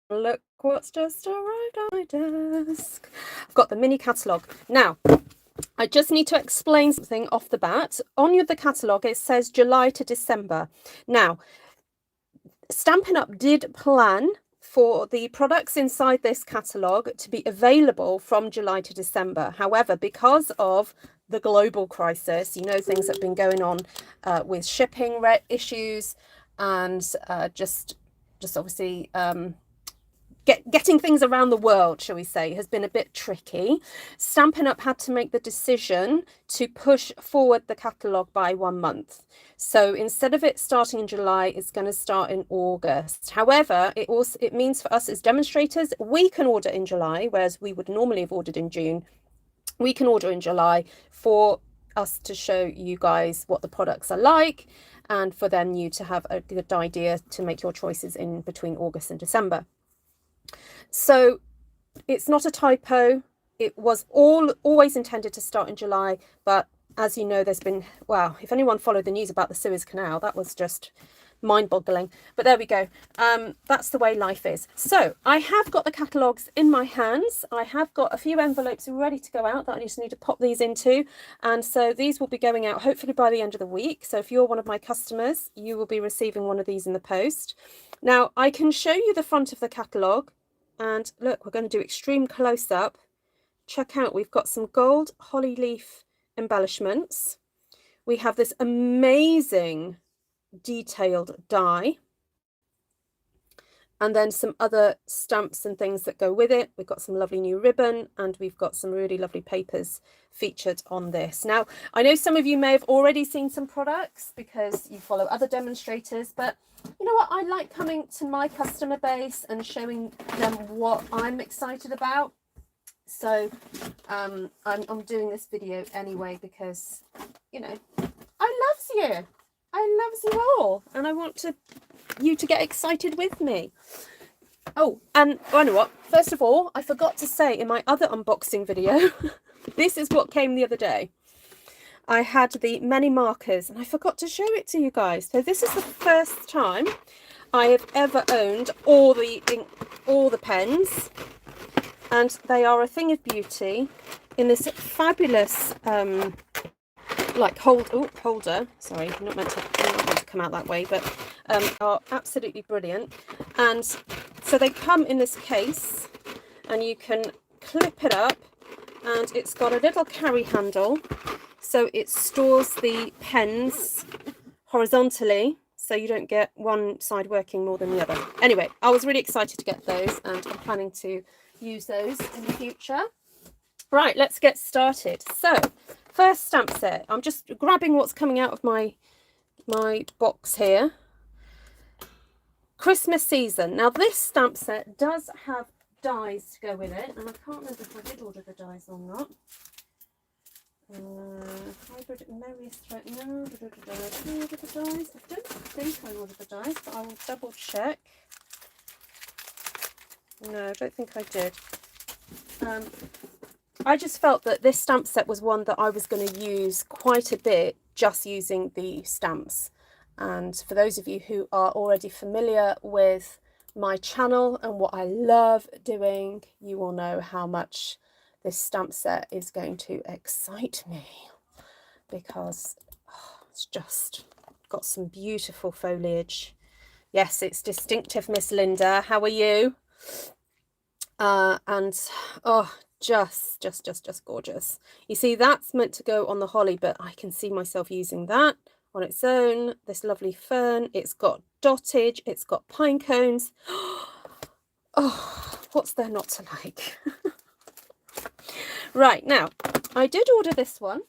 Look what's just arrived on my desk. I've got the mini catalogue. Now, I just need to explain something off the bat. On the catalogue, it says July to December. Now, Stampin' Up! Did plan for the products inside this catalogue to be available from July to December. However, because of the global crisis, you know, things that have been going on with shipping issues and just obviously getting things around the world, shall we say, has been a bit tricky. Stampin' Up! Had to make the decision to push forward the catalogue by 1 month. So instead of it starting in July, it's going to start in August. However, it means for us as demonstrators, we can order in July, whereas we would normally have ordered in June. We can order in July for us to show you guys what the products are like, and for then you to have a good idea to make your choices in between August and December. So it's not a typo. It was always intended to start in July, but as you know, there's been, wow, if anyone followed the news about the Suez Canal, that was just mind-boggling. But there we go. That's the way life is. So I have got the catalogues in my hands. I have got a few envelopes ready to go out that I just need to pop these into. And so these will be going out hopefully by the end of the week. So if you're one of my customers, you will be receiving one of these in the post. Now, I can show you the front of the catalogue. And look, we're going to do extreme close-up. Check out, we've got some gold holly leaf embellishments. We have this amazing detailed die. And then some other stamps and things that go with it. We've got some lovely new ribbon, and we've got some really lovely papers featured on this. Now, I know some of you may have already seen some products because you follow other demonstrators, but you know what? I like coming to my customer base and showing them what I'm excited about. So I'm doing this video anyway because, you know, I loves you. I loves you all, and I want you to get excited with me. Oh, and you know what? First of all, I forgot to say in my other unboxing video, this is what came the other day. I had the many markers, and I forgot to show it to you guys. So this is the first time I have ever owned all the pens, and they are a thing of beauty in this fabulous like holder. Sorry, not meant to come out that way, but are absolutely brilliant. And so they come in this case, and you can clip it up, and it's got a little carry handle, so it stores the pens horizontally, so you don't get one side working more than the other. Anyway, I was really excited to get those, and I'm planning to use those in the future. Right, let's get started. So first stamp set, I'm just grabbing what's coming out of my box here. Christmas season. Now this stamp set does have dies to go with it, and I can't remember if I did order the dies or not. Hybrid Merriest Threat. No, did I order the dies? I don't think I ordered the dies, but I will double check. No, I don't think I did. I just felt that this stamp set was one that I was going to use quite a bit just using the stamps. And for those of you who are already familiar with my channel and what I love doing, you will know how much this stamp set is going to excite me, because it's just got some beautiful foliage. Yes, it's distinctive, Miss Linda. How are you? And oh, just gorgeous. You see, that's meant to go on the holly, but I can see myself using that on its own. This lovely fern, it's got dottage, it's got pine cones. Oh, what's there not to like? Right, now I did order this one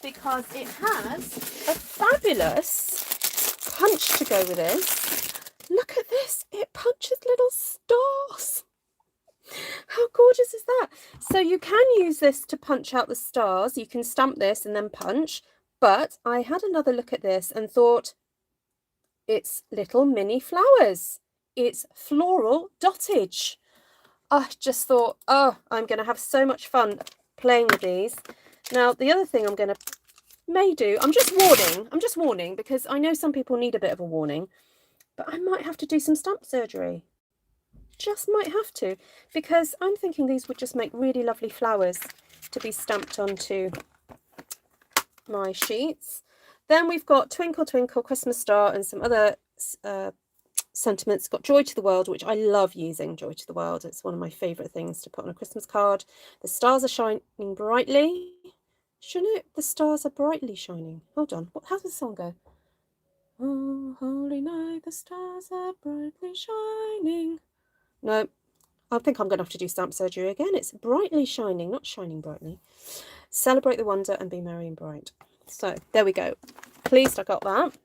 because it has a fabulous punch to go with it. Look at this, it punches little stars. How gorgeous is that? So you can use this to punch out the stars. You can stamp this and then punch, but I had another look at this and thought, it's little mini flowers. It's floral dottage. I just thought, oh, I'm going to have so much fun playing with these. Now, the other thing I'm going to I'm just warning because I know some people need a bit of a warning, but I might have to do some stamp surgery. just might have to, because I'm thinking these would just make really lovely flowers to be stamped onto my sheets. Then we've got Twinkle Twinkle, Christmas Star, and some other sentiments. Got Joy to the World, which I love using. Joy to the World, it's one of my favourite things to put on a Christmas card. The stars are shining brightly. Shouldn't it? The stars are brightly shining. Hold on, how does the song go? Oh, holy night, the stars are brightly shining. No, I think I'm going to have to do stamp surgery again. It's brightly shining, not shining brightly. Celebrate the wonder and be merry and bright. So there we go. Pleased I got that.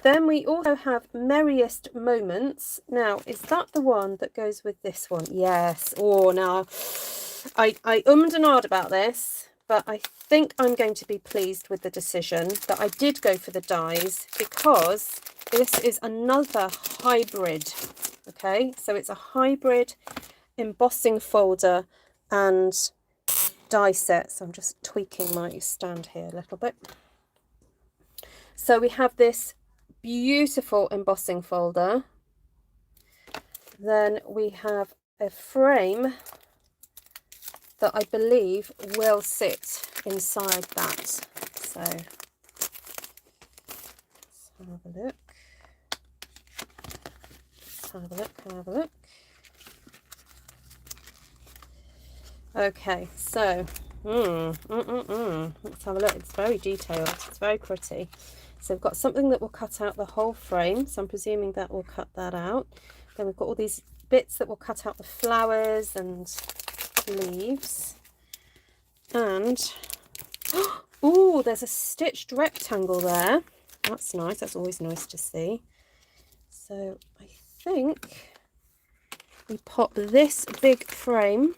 Then we also have Merriest Moments. Now, is that the one that goes with this one? Yes. Oh, now I ummed and ahed about this, but I think I'm going to be pleased with the decision that I did go for the dies, because this is another hybrid. Okay, so it's a hybrid embossing folder and die set. So I'm just tweaking my stand here a little bit. So we have this beautiful embossing folder. Then we have a frame that I believe will sit inside that. So let's have a look. Have a look. Okay, so let's have a look. It's very detailed. It's very pretty. So we've got something that will cut out the whole frame. So I'm presuming that will cut that out. Then we've got all these bits that will cut out the flowers and leaves. And oh, there's a stitched rectangle there. That's nice. That's always nice to see. So I think we pop this big frame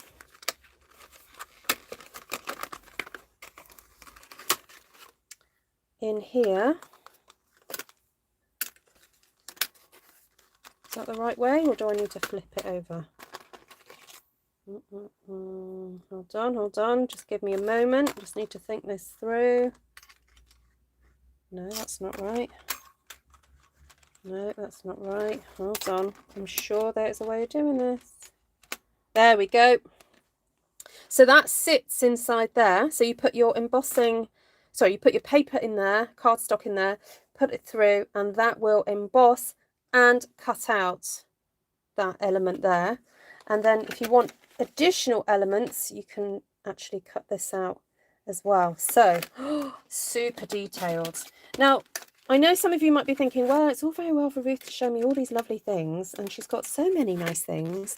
in here. Is that the right way, or do I need to flip it over? Hold on, just give me a moment. Just need to think this through. No, that's not right. No, that's not right. Hold on. I'm sure there's a way of doing this. There we go. So that sits inside there. So you put your embossing, sorry, you put your paper in there, cardstock in there, put it through, and that will emboss and cut out that element there. And then if you want additional elements, you can actually cut this out as well. So super detailed. Now, I know some of you might be thinking, well, it's all very well for Ruth to show me all these lovely things, and she's got so many nice things.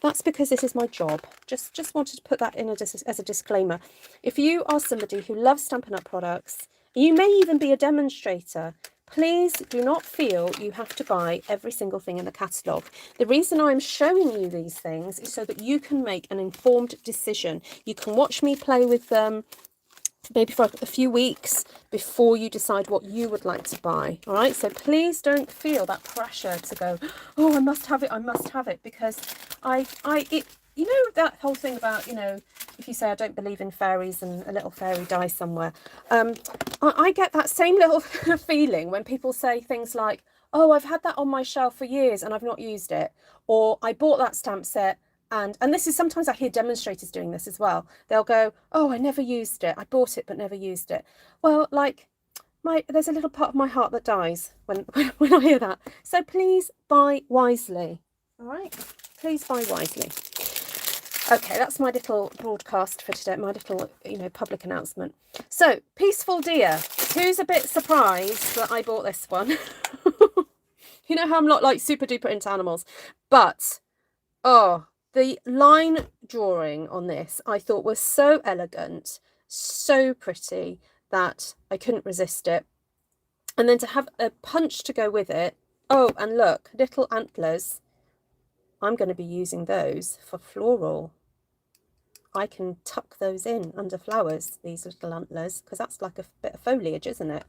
That's because this is my job. Just wanted to put that in as a disclaimer. If you are somebody who loves Stampin' Up! Products, you may even be a demonstrator, please do not feel you have to buy every single thing in the catalogue. The reason I'm showing you these things is so that you can make an informed decision. You can watch me play with them maybe for a few weeks before you decide what you would like to buy. All right, so please don't feel that pressure to go, oh, I must have it, because you know that whole thing about, you know, if you say I don't believe in fairies and a little fairy dies somewhere, I get that same little feeling when people say things like, oh, I've had that on my shelf for years and I've not used it, or I bought that stamp set. And this is, sometimes I hear demonstrators doing this as well. They'll go, oh, I never used it. I bought it, but never used it. Well, like, there's a little part of my heart that dies when I hear that. So please buy wisely. All right? Please buy wisely. Okay, that's my little broadcast for today, my little, you know, public announcement. So, Peaceful Deer. Who's a bit surprised that I bought this one? You know how I'm not like super duper into animals, but, oh, the line drawing on this I thought was so elegant, so pretty, that I couldn't resist it. And then to have a punch to go with it. Oh, and look, little antlers. I'm going to be using those for floral. I can tuck those in under flowers, these little antlers, because that's like a bit of foliage, isn't it?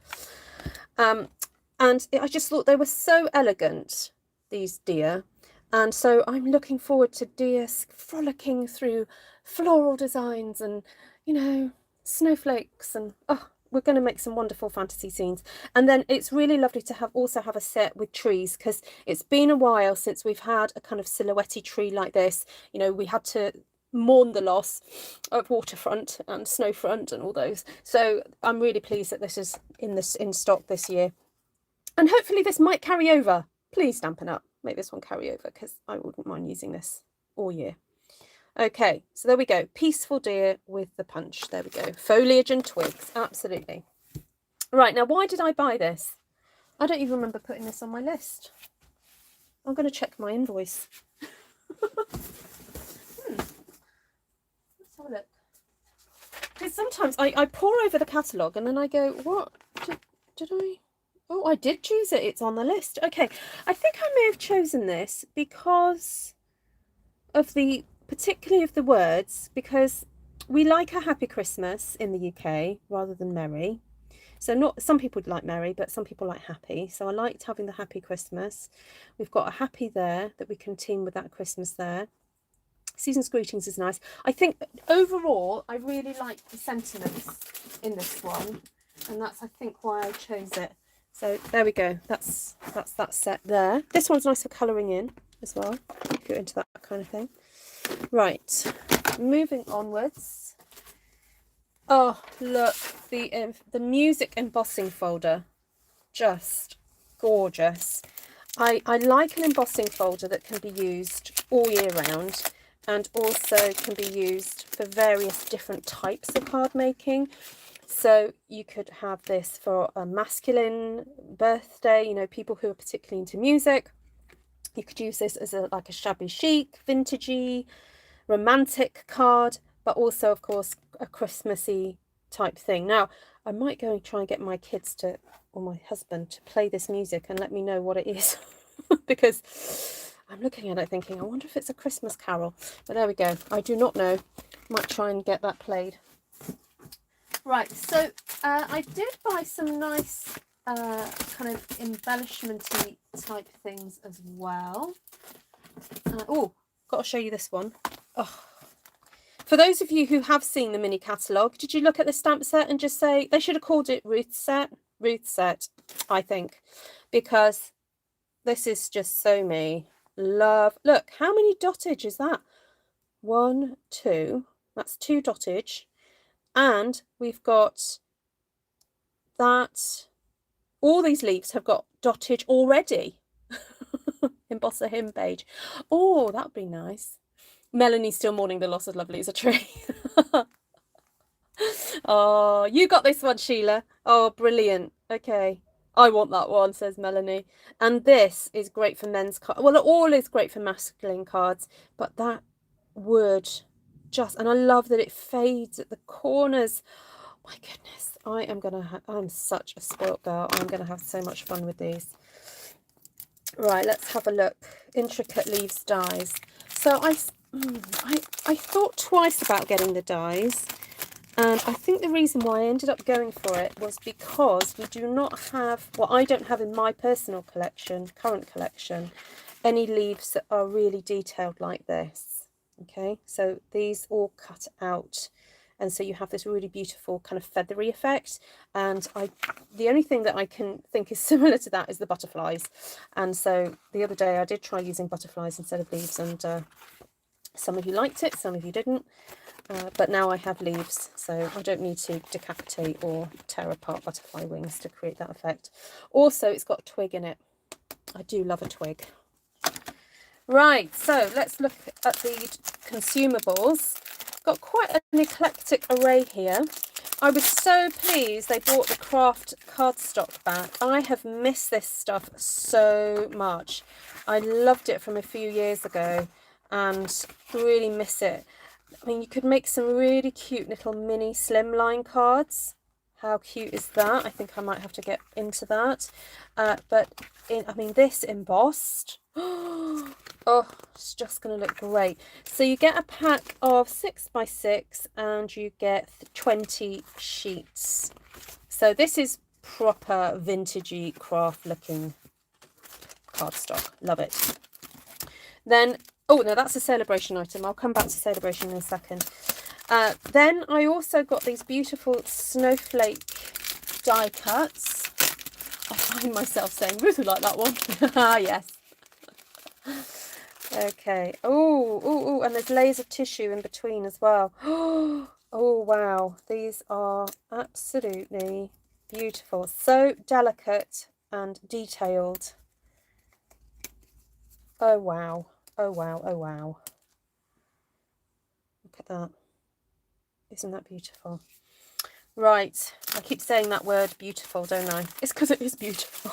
I just thought they were so elegant, these deer. And so I'm looking forward to deer frolicking through floral designs and, you know, snowflakes and, oh, we're going to make some wonderful fantasy scenes. And then it's really lovely to have also have a set with trees, because it's been a while since we've had a kind of silhouette tree like this. You know, we had to mourn the loss of Waterfront and Snowfront and all those. So I'm really pleased that this is in stock this year. And hopefully this might carry over. Please Stampin' Up, make this one carry over, because I wouldn't mind using this all year. Okay, so there we go. Peaceful Deer with the punch. There we go. Foliage and twigs. Absolutely. Right, now why did I buy this? I don't even remember putting this on my list. I'm going to check my invoice. Let's have a look. Because sometimes I pore over the catalogue and then I go, what? Did I? Oh, I did choose it. It's on the list. Okay, I think I may have chosen this because of particularly of the words, because we like a happy Christmas in the UK rather than merry. So some people like merry, but some people like happy. So I liked having the happy Christmas. We've got a happy there that we can team with that Christmas there. Season's greetings is nice. I think overall I really like the sentiments in this one, and that's I think why I chose it. So there we go. That's that set there. This one's nice for colouring in as well, if you're into that kind of thing. Right, moving onwards. Oh, look, the music embossing folder, just gorgeous. I like an embossing folder that can be used all year round, and also can be used for various different types of card making. So you could have this for a masculine birthday, you know, people who are particularly into music. You could use this as like a shabby chic, vintagey, romantic card, but also, of course, a Christmassy type thing. Now, I might go and try and get my kids to, or my husband, to play this music and let me know what it is, because I'm looking at it thinking, I wonder if it's a Christmas carol. But there we go. I do not know. Might try and get that played. Right, so I did buy some nice kind of embellishment-y type things as well. Oh, got to show you this one. Oh. For those of you who have seen the mini catalogue, did you look at the stamp set and just say, they should have called it Ruth set? Ruth set, I think, because this is just so me. Love. Look, how many dottage is that? 1, 2. That's 2 dottage. And we've got that. All these leaves have got dottage already. Emboss a hymn page. Oh, that would be nice. Melanie's still mourning the loss of Lovely as a tree. Oh, you got this one, Sheila. Oh, brilliant. Okay. I want that one, says Melanie. And this is great for men's cards. Well, it all is great for masculine cards, but that would just, and I love that it fades at the corners. My goodness, I'm such a spoilt girl. I'm going to have so much fun with these. Right, let's have a look. Intricate Leaves dies. So I thought twice about getting the dies, and I think the reason why I ended up going for it was because we do not have, well, I don't have in my personal collection, current collection, any leaves that are really detailed like this. Okay, so these all cut out, and so you have this really beautiful kind of feathery effect. And the only thing that I can think is similar to that is the butterflies. And so the other day I did try using butterflies instead of leaves, and some of you liked it, some of you didn't. But now I have leaves, so I don't need to decapitate or tear apart butterfly wings to create that effect. Also, it's got a twig in it. I do love a twig. Right, so let's look at the consumables. Got quite an eclectic array here. I was so pleased they brought the craft cardstock back. I have missed this stuff so much. I loved it from a few years ago and really miss it. I mean, you could make some really cute little mini slimline cards. How cute is that? I think I might have to get into that. This embossed. Oh, it's just going to look great. So you get a pack of 6x6 and you get 20 sheets. So this is proper vintagey craft looking cardstock. Love it. Then, oh no, that's a celebration item. I'll come back to celebration in a second. Then I also got these beautiful Snowflake die cuts. I find myself saying, Ruth would like that one. Ah, yes. Okay. Oh, and there's layers of tissue in between as well. Oh, wow. These are absolutely beautiful. So delicate and detailed. Oh, wow. Oh, wow. Oh, wow. Look at that. Isn't that beautiful? Right. I keep saying that word beautiful, don't I? It's because it is beautiful.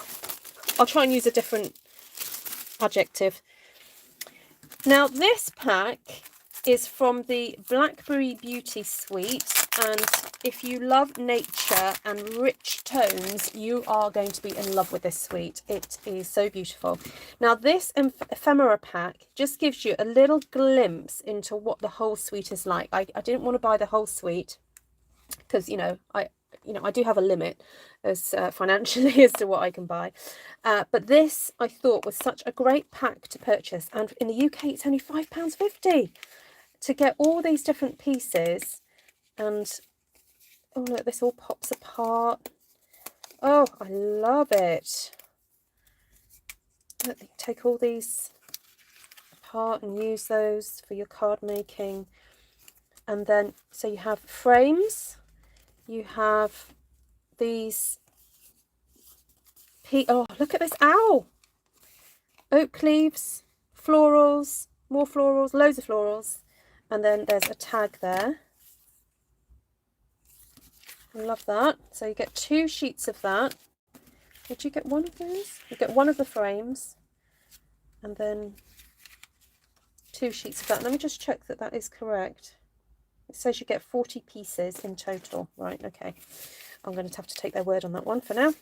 I'll try and use a different adjective. Now, this pack is from the Blackberry Beauty Suite, and if you love nature and rich tones, you are going to be in love with this suite. It is so beautiful. Now, this ephemera pack just gives you a little glimpse into what the whole suite is like. I didn't want to buy the whole suite because, I do have a limit as financially as to what I can buy. But this, I thought, was such a great pack to purchase. And in the UK, it's only £5.50 to get all these different pieces. And, oh, look, this all pops apart. Oh, I love it. Look, you take all these apart and use those for your card making. And then, so you have frames. You have these, oh, look at this owl. Oak leaves, florals, more florals, loads of florals. And then there's a tag there. I love that. So you get 2 sheets of that. Did you get one of those? You get one of the frames. And then 2 sheets of that. Let me just check that that is correct. It says you get 40 pieces in total. Right, okay. I'm going to have to take their word on that one for now.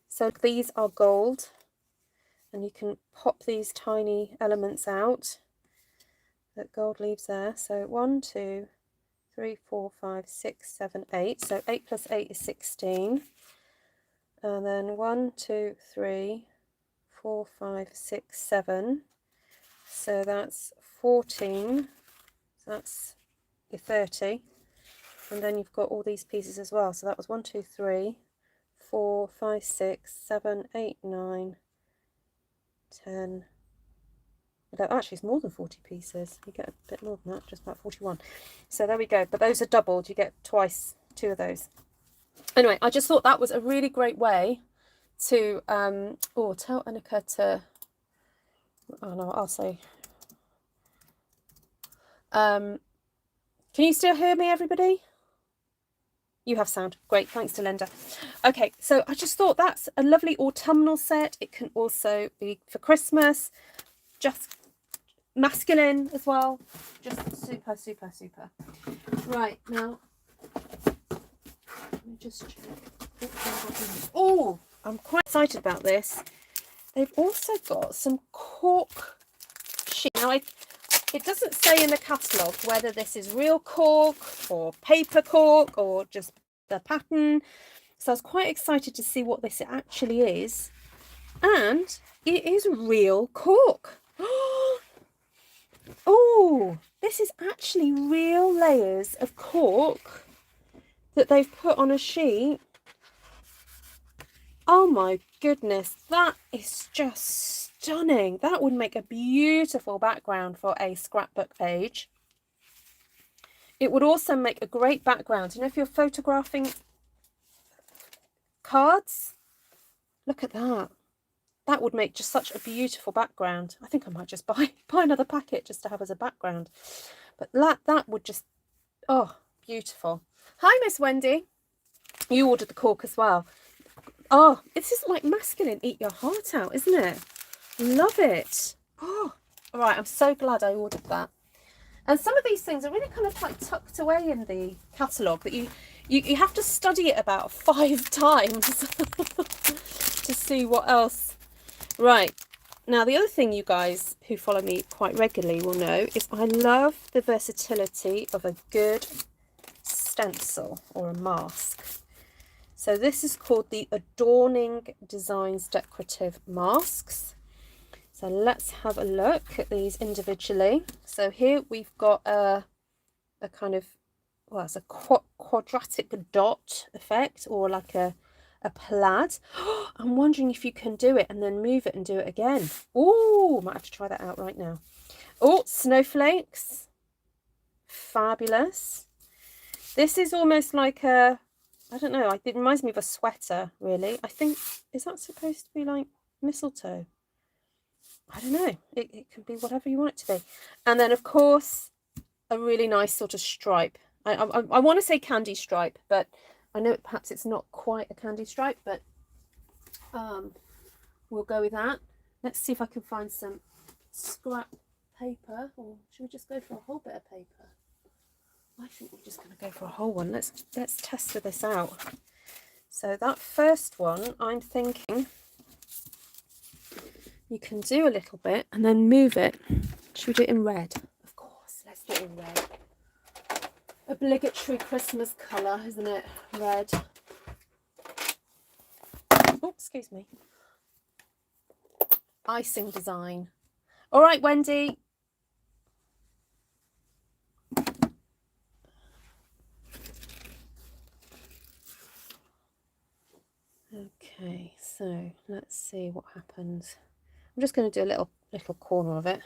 So these are gold. And you can pop these tiny elements out. That gold leaves there. So 1, 2, 3, 4, 5, 6, 7, 8. So 8 plus 8 is 16. And then 1, 2, 3, 4, 5, 6, 7. So that's 14. So that's your 30. And then you've got all these pieces as well. So that was 1, 2, 3, 4, 5, 6, 7, 8, 9, 10. Actually, it's more than 40 pieces. You get a bit more than that, just about 41. So there we go. But those are doubled. You get twice 2 of those. Anyway, I just thought that was a really great way to tell Annika to, oh no, I'll say, can you still hear me, everybody? You have sound. Great, thanks to Linda. Okay, so I just thought that's a lovely autumnal set. It can also be for Christmas, just masculine as well. Just super, super, super. Right, now, let me just check. Oh, I'm quite excited about this. They've also got some cork sheet. Now, it doesn't say in the catalogue whether this is real cork or paper cork or just the pattern. So I was quite excited to see what this actually is. And it is real cork. Oh, this is actually real layers of cork that they've put on a sheet. Oh my goodness, that is just stunning. That would make a beautiful background for a scrapbook page. It would also make a great background. You know, if you're photographing cards, look at that. That would make just such a beautiful background. I think I might just buy another packet just to have as a background. But that would just, oh, beautiful. Hi, Miss Wendy. You ordered the cork as well. Oh, this is like masculine. Eat your heart out, isn't it? Love it. Oh, all right. I'm so glad I ordered that. And some of these things are really kind of like tucked away in the catalogue, but you have to study it about 5 times to see what else. Right. Now, the other thing you guys who follow me quite regularly will know is I love the versatility of a good stencil or a mask. So this is called the Adorning Designs Decorative Masks. So let's have a look at these individually. So here we've got a kind of well, it's a quadratic dot effect, or like a plaid. I'm wondering if you can do it and then move it and do it again. Oh, might have to try that out right now. Oh, snowflakes. Fabulous. This is almost like a, I don't know, it reminds me of a sweater, really. I think, is that supposed to be like mistletoe? I don't know. It can be whatever you want it to be. And then, of course, a really nice sort of stripe. I want to say candy stripe, but I know perhaps it's not quite a candy stripe, but we'll go with that. Let's see if I can find some scrap paper, or should we just go for a whole bit of paper? I think we're just going to go for a whole one. Let's test this out. So that first one, I'm thinking you can do a little bit and then move it. Should we do it in red? Of course, let's do it in red. Obligatory Christmas colour, isn't it? Red. Oh, excuse me. Icing design. All right, Wendy. Okay, so let's see what happens. I'm just going to do a little corner of it.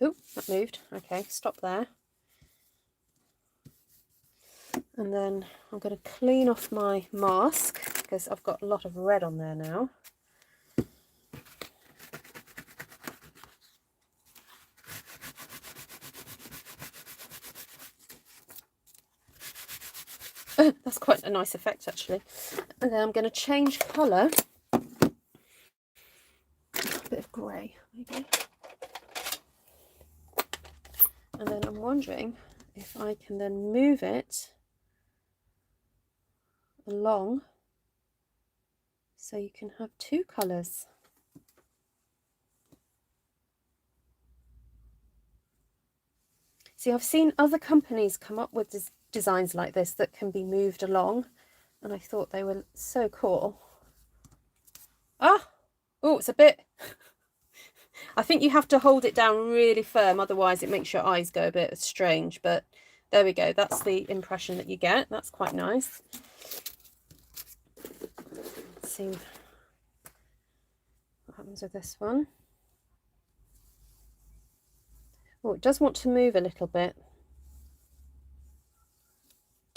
Oh, that moved. Okay, stop there. And then I'm going to clean off my mask because I've got a lot of red on there now. That's quite a nice effect, actually. And then I'm going to change colour. A bit of grey, maybe. And then I'm wondering if I can then move it along so you can have two colours. See, I've seen other companies come up with designs like this that can be moved along, and I thought they were so cool. Ah, oh, it's a bit I think you have to hold it down really firm, otherwise it makes your eyes go a bit strange, but there we go. That's the impression that you get. That's quite nice. Let's see what happens with this one. Oh, it does want to move a little bit.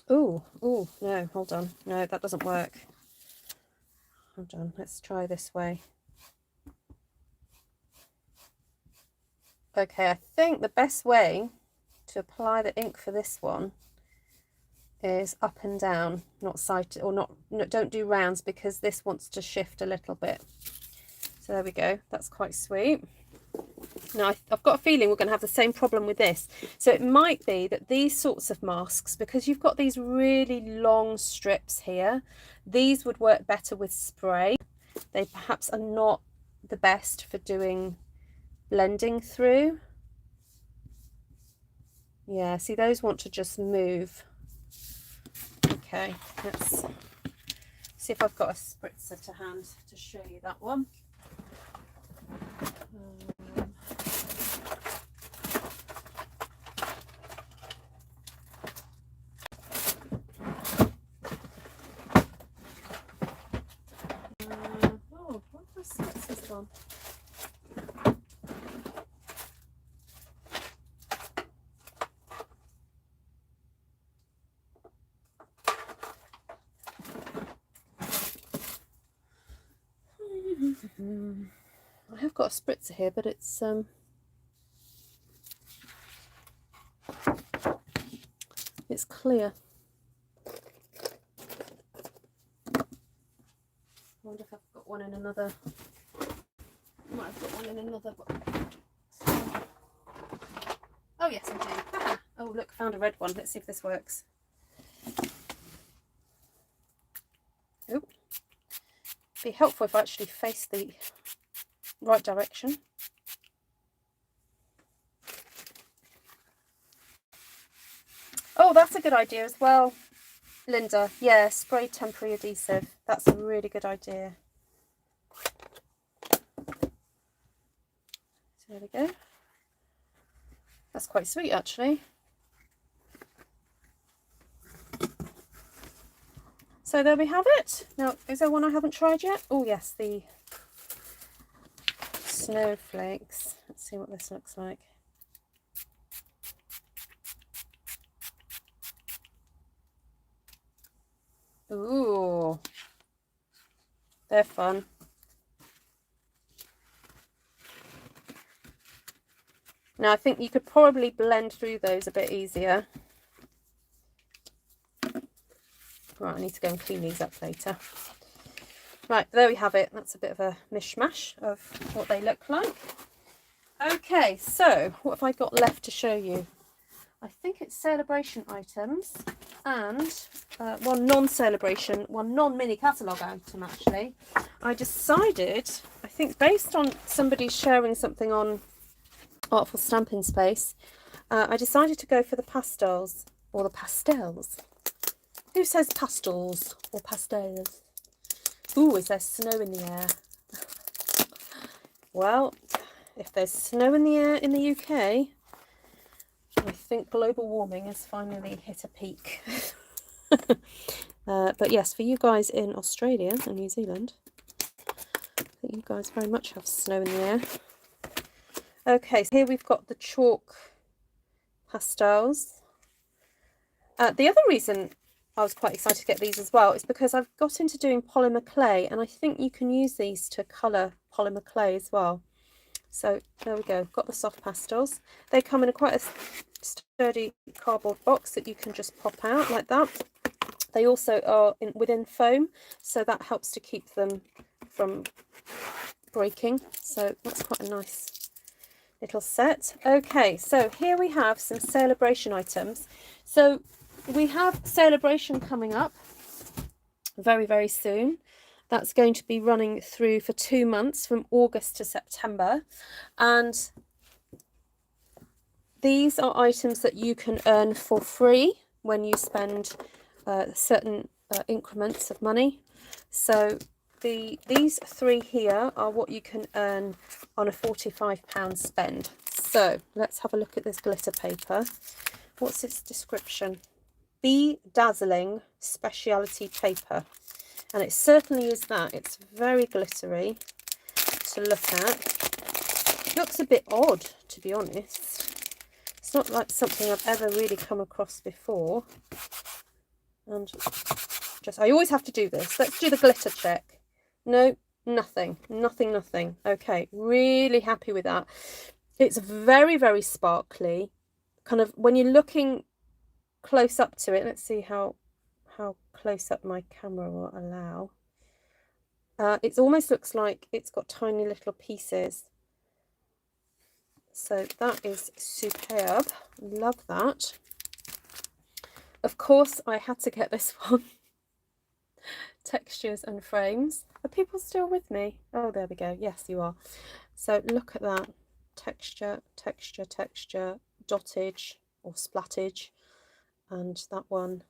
Oh, no, hold on. No, that doesn't work. Hold on, let's try this way. Okay, I think the best way to apply the ink for this one is up and down, not side or not, no, don't do rounds because this wants to shift a little bit. So there we go, that's quite sweet. Now I've got a feeling we're going to have the same problem with this. So it might be that these sorts of masks, because you've got these really long strips here, these would work better with spray. They perhaps are not the best for doing blending through. Yeah, see, those want to just move. Okay, let's see if I've got a spritzer to hand to show you that one. Oh, what the spritzer one? I have got a spritzer here, but it's clear. I wonder if I've got one in another. I might have got one in another. Oh yes, I do. Oh look, found a red one. Let's see if this works. Oh, be helpful if I actually face the right direction. Oh, that's a good idea as well, Linda. Yeah, spray temporary adhesive. That's a really good idea. So There we go. That's quite sweet, actually. So there we have it. Now, is there one I haven't tried yet? Oh yes, the snowflakes. Let's see what this looks like. Ooh, they're fun. Now I think you could probably blend through those a bit easier. Right, I need to go and clean these up later. Right, there we have it. That's a bit of a mishmash of what they look like. Okay, so what have I got left to show you? I think it's celebration items and one non-celebration, one non-mini catalogue item actually. I decided, I think based on somebody sharing something on Artful Stampin Space, I decided to go for the pastels, or the pastels. Who says pastels or pastels? Ooh, is there snow in the air? Well, if there's snow in the air in the UK, I think global warming has finally hit a peak. But yes, for you guys in Australia and New Zealand, I think you guys very much have snow in the air. Okay, so here we've got the chalk pastels. The other reason I was quite excited to get these as well is because I've got into doing polymer clay, and I think you can use these to colour polymer clay as well. So there we go, got the soft pastels. They come in quite a sturdy cardboard box that you can just pop out like that. They also are within foam, so that helps to keep them from breaking. So that's quite a nice little set. Okay, so here we have some celebration items. So we have celebration coming up very, very soon. That's going to be running through for 2 months from August to September. And these are items that you can earn for free when you spend certain increments of money. So these three here are what you can earn on a £45 spend. So let's have a look at this glitter paper. What's its description? Be dazzling speciality paper. And it certainly is that. It's very glittery to look at. It looks a bit odd, to be honest. It's not like something I've ever really come across before. And just, I always have to do this. Let's do the glitter check. No, nothing. Okay, really happy with that. It's very, very sparkly. Kind of, when you're looking close up to it, let's see how close up my camera will allow. It almost looks like it's got tiny little pieces. So that is superb. Love that. Of course, I had to get this one. Textures and frames. Are people still with me? Oh, there we go. Yes, you are. So look at that. Texture, dottage or splattage, and that one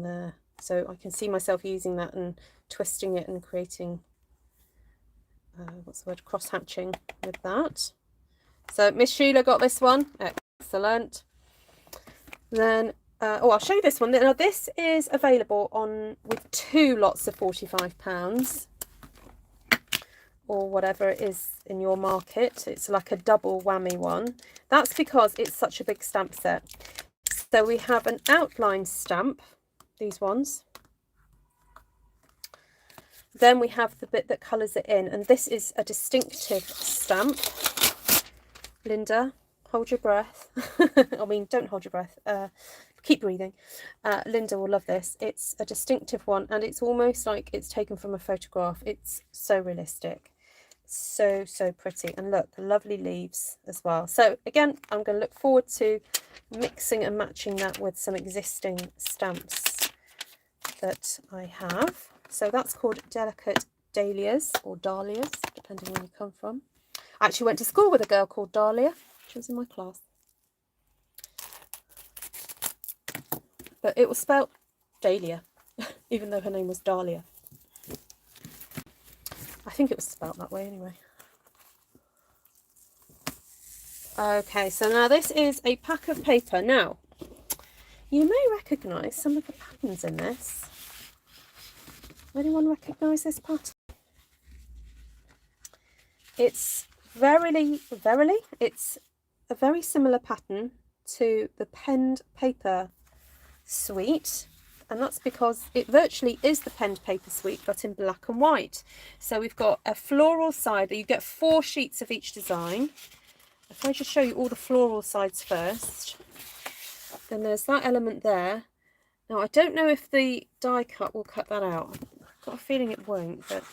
there. So I can see myself using that and twisting it and creating what's the word, cross hatching with that. So Miss Sheila got this one. Excellent. Then I'll show you this one. Now this is available on with 2 lots of £45 or whatever it is in your market. It's like a double whammy one. That's because it's such a big stamp set. So we have an outline stamp, these ones. Then we have the bit that colours it in, and this is a distinctive stamp. Linda, hold your breath. I mean, don't hold your breath. Keep breathing. Linda will love this. It's a distinctive one, and it's almost like it's taken from a photograph. It's so realistic. So pretty. And look, the lovely leaves as well. So again, I'm going to look forward to mixing and matching that with some existing stamps that I have. So that's called Delicate Dahlias or Dahlias, depending on where you come from. I actually went to school with a girl called Dahlia. She was in my class. But it was spelt Dahlia, even though her name was Dahlia. I think it was spelt that way anyway. Okay, so now this is a pack of paper. Now, you may recognise some of the patterns in this. Anyone recognise this pattern? It's verily, it's a very similar pattern to the penned paper suite, and that's because it virtually is the penned paper suite but in black and white. So we've got a floral side that you get 4 sheets of each design. If I just show you all the floral sides first, then there's that element there. Now I don't know if the die cut will cut that out. I've got a feeling it won't, but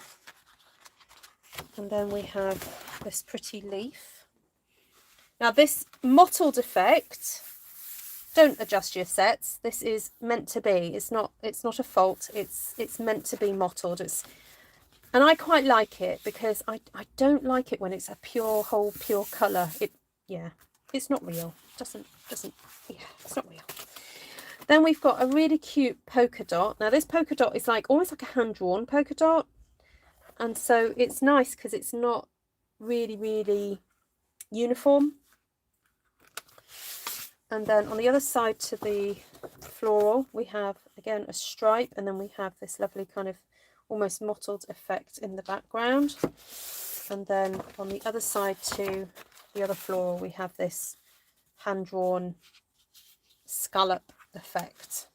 and then we have this pretty leaf. Now this mottled effect, don't adjust your sets. This is meant to be. It's not a fault. It's meant to be mottled. And I quite like it because I don't like it when it's a pure colour. It's not real. It's not real. Then we've got a really cute polka dot. Now this polka dot is like almost like a hand-drawn polka dot. And so it's nice because it's not really uniform. And then on the other side to the floral, we have, again, a stripe, and then we have this lovely kind of almost mottled effect in the background. And then on the other side to the other floral, we have this hand-drawn scallop effect.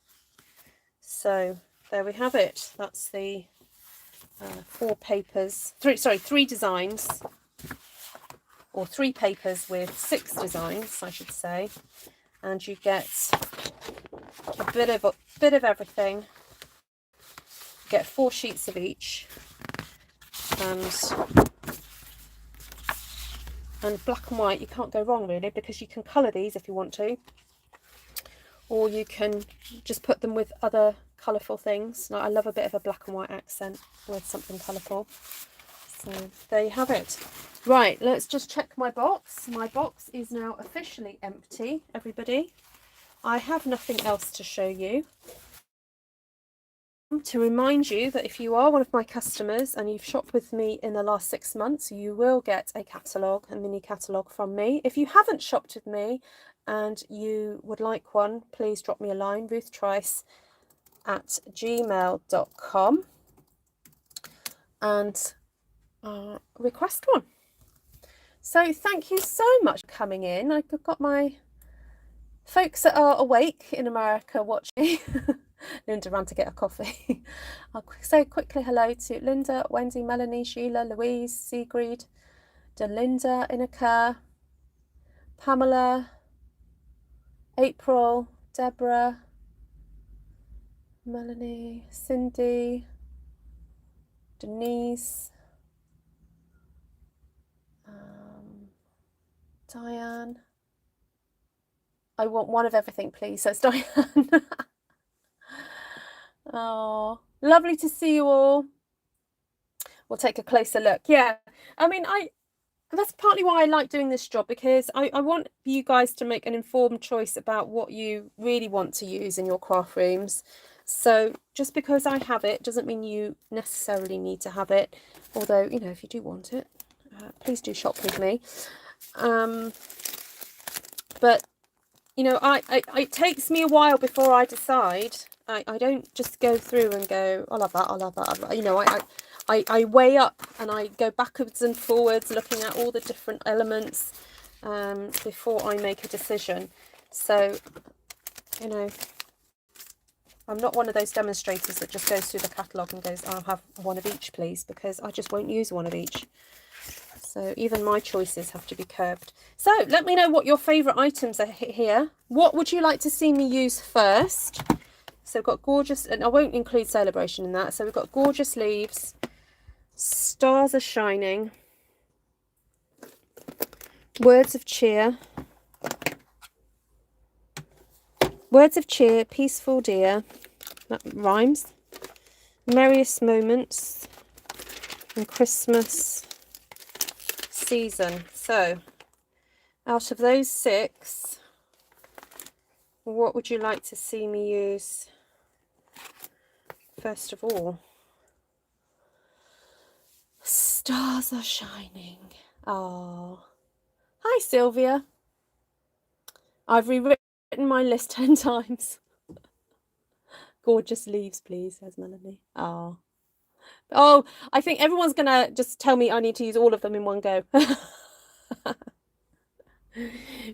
So there we have it. That's the 3 designs, or 3 papers with 6 designs, I should say. And you get a bit of everything. You get 4 sheets of each, and black and white. You can't go wrong really, because you can colour these if you want to, or you can just put them with other colourful things. Now, I love a bit of a black and white accent with something colourful. So there you have it. Right, let's just check my box. My box is now officially empty, everybody. I have nothing else to show you. To remind you that if you are one of my customers and you've shopped with me in the last 6 months, you will get a catalogue, a mini catalogue from me. If you haven't shopped with me and you would like one, please drop me a line, ruthtrice@gmail.com, and request one. So thank you so much for coming in. I've got my folks that are awake in America watching. Linda ran to get a coffee. I'll say quickly hello to Linda, Wendy, Melanie, Sheila, Louise, Sigrid, Delinda, Inika, Pamela, April, Deborah, Melanie, Cindy, Denise, Diane. I want one of everything, please. So it's Diane. Oh, lovely to see you all. We'll take a closer look. Yeah, I mean, that's partly why I like doing this job, because I want you guys to make an informed choice about what you really want to use in your craft rooms. So just because I have it doesn't mean you necessarily need to have it, although, you know, if you do want it, please do shop with me. But you know, it takes me a while before I decide. I don't just go through and go, I love that, I love that, I love that. You know, I weigh up and I go backwards and forwards looking at all the different elements before I make a decision. So, you know, I'm not one of those demonstrators that just goes through the catalogue and goes, I'll have one of each, please, because I just won't use one of each. So even my choices have to be curbed. So let me know what your favourite items are here. What would you like to see me use first? So we've got gorgeous, and I won't include Celebration in that. So we've got gorgeous leaves, stars are shining, words of cheer, peaceful dear, that rhymes, merriest moments, and Christmas season. So out of those 6, what would you like to see me use first of all? Stars are shining. Oh, hi Sylvia. I've rewritten my list 10 times. Gorgeous leaves, please, says Melanie. Oh. Oh, I think everyone's gonna just tell me I need to use all of them in one go.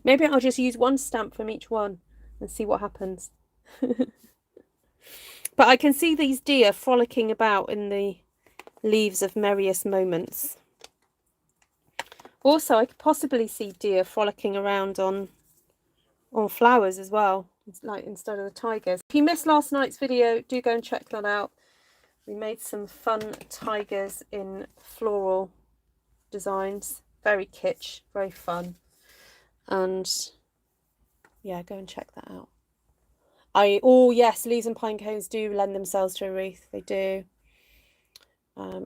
Maybe I'll just use one stamp from each one and see what happens. But I can see these deer frolicking about in the leaves of Merriest Moments. Also, I could possibly see deer frolicking around on flowers as well, like instead of the tigers. If you missed last night's video, do go and check that out. We made some fun tigers in floral designs. Very kitsch, very fun. And yeah, go and check that out. Oh yes, leaves and pine cones do lend themselves to a wreath. They do. I'm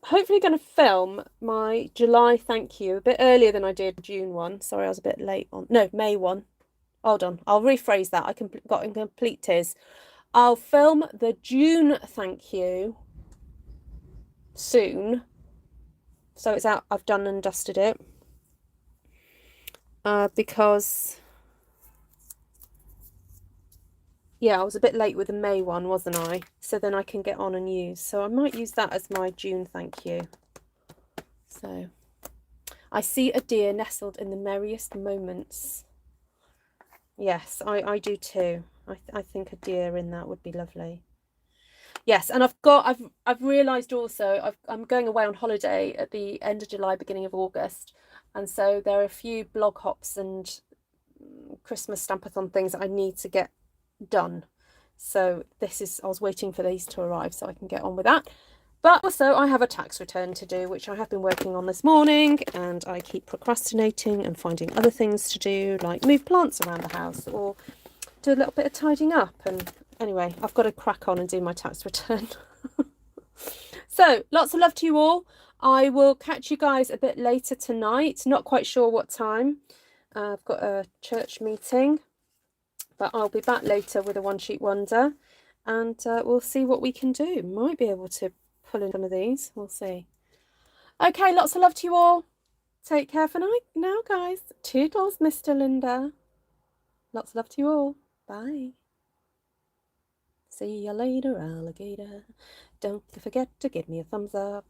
hopefully going to film my July thank you a bit earlier than I did June one. Sorry, I was a bit late on. No, May one. Hold on, I'll rephrase that. I got in complete tears. I'll film the June thank you soon. So it's out. I've done and dusted it. Because yeah, I was a bit late with the May one, wasn't I? So then I can get on and use. So I might use that as my June thank you. So I see a deer nestled in the Merriest Moments. Yes, I do too. I think a deer in that would be lovely. Yes, and I've realised also I'm going away on holiday at the end of July, beginning of August, and so there are a few blog hops and Christmas stampathon things that I need to get done. So I was waiting for these to arrive so I can get on with that. But also I have a tax return to do, which I have been working on this morning, and I keep procrastinating and finding other things to do, like move plants around the house or do a little bit of tidying up. And anyway, I've got to crack on and do my tax return. So lots of love to you all. I will catch you guys a bit later tonight. Not quite sure what time. I've got a church meeting, but I'll be back later with a one sheet wonder, and we'll see what we can do. Might be able to pull in some of these. We'll see. Okay, lots of love to you all. Take care for now, guys. Toodles, Mr. Linda. Lots of love to you all. Bye. See you later, alligator. Don't forget to give me a thumbs up.